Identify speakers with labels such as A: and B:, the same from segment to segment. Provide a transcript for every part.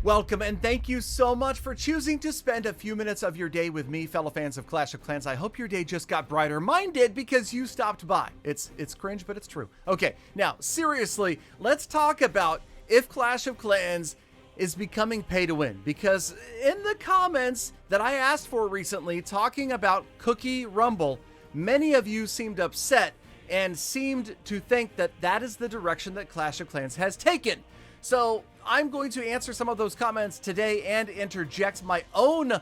A: Welcome, and thank you so much for choosing to spend a few minutes of your day with me, fellow fans of Clash of Clans. I hope your day just got brighter. Mine did because you stopped by. It's cringe, but it's true. Okay, now, seriously, let's talk about if Clash of Clans is becoming pay to win, because in the comments that I asked for recently talking about Cookie Rumble, many of you seemed upset and seemed to think that that is the direction that Clash of Clans has taken. So I'm going to answer some of those comments today and interject my own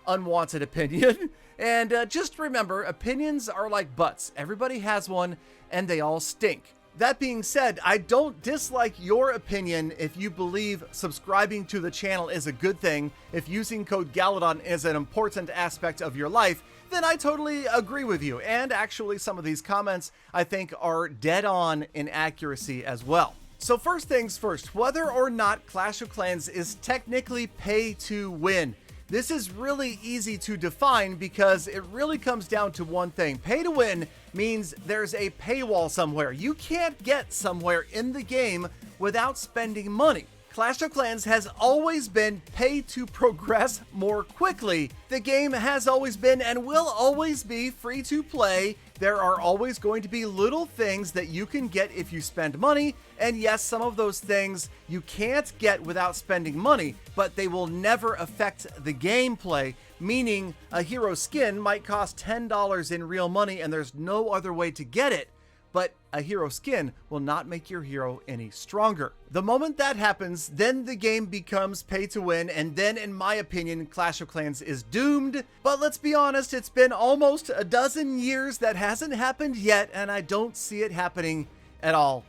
A: unwanted opinion. And just remember, opinions are like butts. Everybody has one and they all stink. That being said, I don't dislike your opinion if you believe subscribing to the channel is a good thing. If using code Galadon is an important aspect of your life, then I totally agree with you. And actually, some of these comments I think are dead on in accuracy as well. So first things first, whether or not Clash of Clans is technically pay to win. This is really easy to define because it really comes down to one thing. Pay to win means there's a paywall somewhere. You can't get somewhere in the game without spending money. Clash of Clans has always been pay to progress more quickly. The game has always been and will always be free to play. There are always going to be little things that you can get if you spend money. And yes, some of those things you can't get without spending money, but they will never affect the gameplay. Meaning a hero skin might cost $10 in real money and there's no other way to get it. But a hero skin will not make your hero any stronger. The moment that happens, then the game becomes pay to win, and then, in my opinion, Clash of Clans is doomed. But let's be honest, it's been almost a dozen years that hasn't happened yet, and I don't see it happening at all.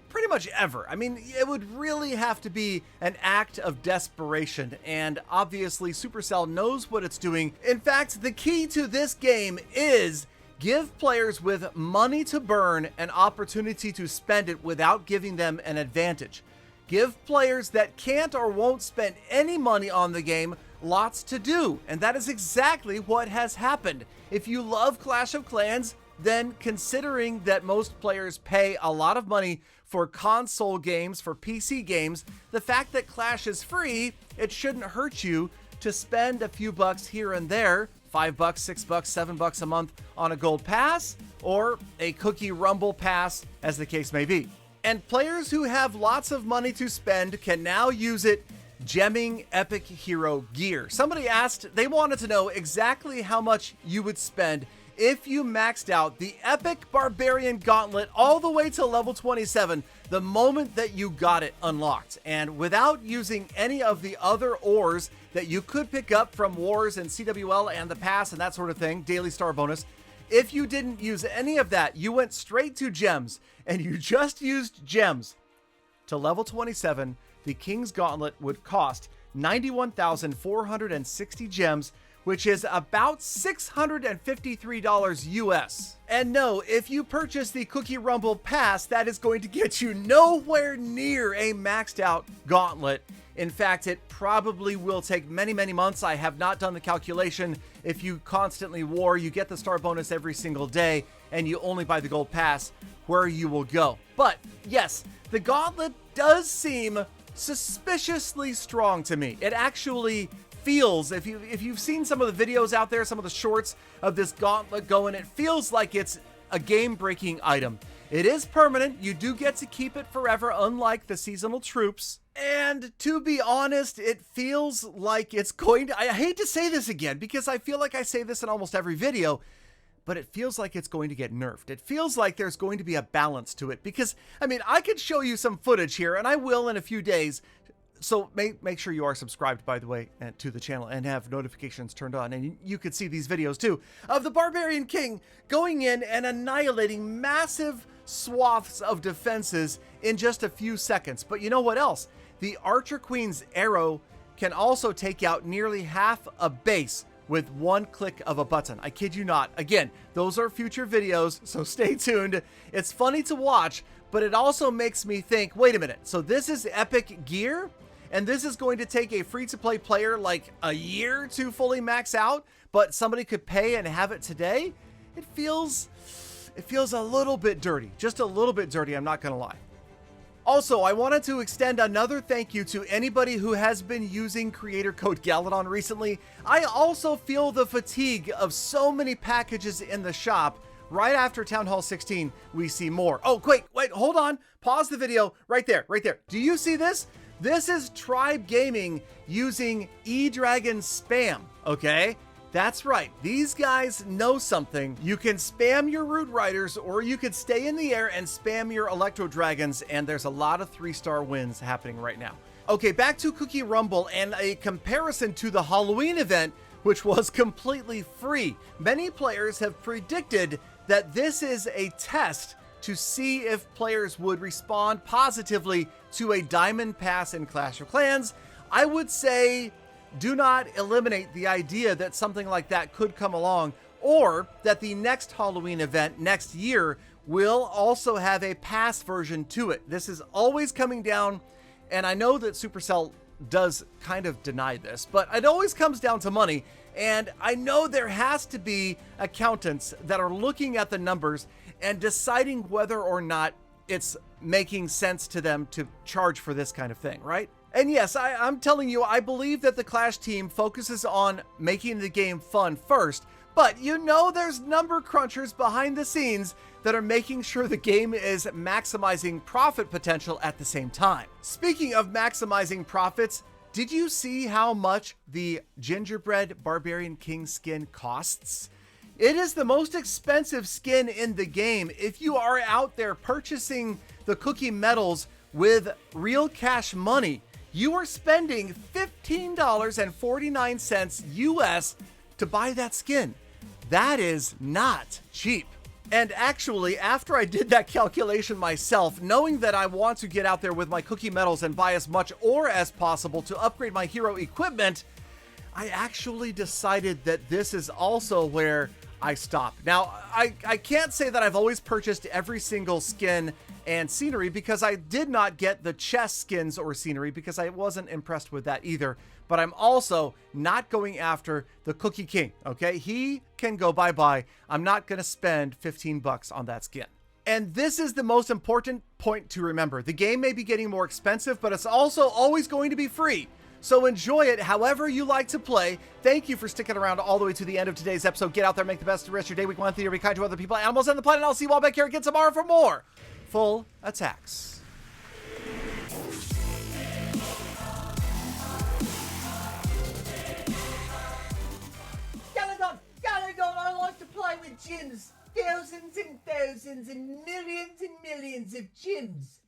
A: Pretty much ever. I mean, it would really have to be an act of desperation, and obviously Supercell knows what it's doing. In fact, the key to this game is give players with money to burn an opportunity to spend it without giving them an advantage. Give players that can't or won't spend any money on the game lots to do, and that is exactly what has happened. If you love Clash of Clans, then considering that most players pay a lot of money for console games, for PC games, the fact that Clash is free, it shouldn't hurt you to spend a few bucks here and there, $5, $6, $7 a month on a gold pass or a Cookie Rumble pass, as the case may be. And players who have lots of money to spend can now use it gemming epic hero gear. Somebody asked, they wanted to know exactly how much you would spend if you maxed out the Epic Barbarian Gauntlet all the way to level 27 the moment that you got it unlocked, and without using any of the other ores that you could pick up from wars and CWL and the pass and that sort of thing, daily star bonus. If you didn't use any of that, you went straight to gems and you just used gems to level 27, the King's Gauntlet would cost 91,460 gems, which is about $653 US. And no, if you purchase the Cookie Rumble pass, that is going to get you nowhere near a maxed out gauntlet. In fact, it probably will take many, many months. I have not done the calculation. If you constantly war, you get the star bonus every single day, and you only buy the gold pass, where you will go. But yes, the gauntlet does seem suspiciously strong to me. It actually feels, if you've seen some of the videos out there, some of the shorts of this gauntlet going, it feels like it's a game-breaking item. It is permanent. You do get to keep it forever, unlike the seasonal troops. And to be honest, it feels like it's going to, I hate to say this again because I feel like I say this in almost every video, but it feels like it's going to get nerfed. It feels like there's going to be a balance to it because, I mean, I could show you some footage here, and I will in a few days. So make sure you are subscribed, by the way, to the channel and have notifications turned on. And you could see these videos too of the Barbarian King going in and annihilating massive swaths of defenses in just a few seconds. But you know what else? The Archer Queen's arrow can also take out nearly half a base with one click of a button. I kid you not. Again, those are future videos, so stay tuned. It's funny to watch, but it also makes me think, wait a minute, so this is epic gear? And this is going to take a free-to-play player like a year to fully max out, but somebody could pay and have it today? It feels a little bit dirty. Just a little bit dirty, I'm not gonna lie. Also, I wanted to extend another thank you to anybody who has been using creator code Galadon recently. I also feel the fatigue of so many packages in the shop. Right after Town Hall 16, we see more. Oh, wait, hold on. Pause the video right there. Do you see this? This is Tribe Gaming using E-Dragon spam, okay? That's right, these guys know something. You can spam your Root Riders, or you could stay in the air and spam your Electro Dragons, and there's a lot of 3-star wins happening right now. Okay, back to Cookie Rumble and a comparison to the Halloween event, which was completely free. Many players have predicted that this is a test to see if players would respond positively to a Diamond Pass in Clash of Clans. I would say do not eliminate the idea that something like that could come along, or that the next Halloween event next year will also have a pass version to it. This is always coming down, and I know that Supercell does kind of deny this, but it always comes down to money. And I know there has to be accountants that are looking at the numbers and deciding whether or not it's making sense to them to charge for this kind of thing, right? And yes, I'm telling you, I believe that the Clash team focuses on making the game fun first, but you know there's number crunchers behind the scenes that are making sure the game is maximizing profit potential at the same time. Speaking of maximizing profits, did you see how much the Gingerbred Barbarian King skin costs? It is the most expensive skin in the game. If you are out there purchasing the cookie medals with real cash money, you are spending $15.49 US to buy that skin. That is not cheap. And actually, after I did that calculation myself, knowing that I want to get out there with my cookie medals and buy as much ore as possible to upgrade my hero equipment, I actually decided that this is also where I stop. Now, I can't say that I've always purchased every single skin and scenery, because I did not get the chest skins or scenery because I wasn't impressed with that either. But I'm also not going after the Cookie King, okay? He can go bye-bye. I'm not going to spend 15 bucks on that skin. And this is the most important point to remember. The game may be getting more expensive, but it's also always going to be free. So enjoy it however you like to play. Thank you for sticking around all the way to the end of today's episode. Get out there, make the best of the rest of your day. Week 1, theater, be kind to other people, animals, and the planet. I'll see you all back here again tomorrow for more full attacks.
B: Galadon, I like to play with gyms. Thousands and thousands and millions of gyms.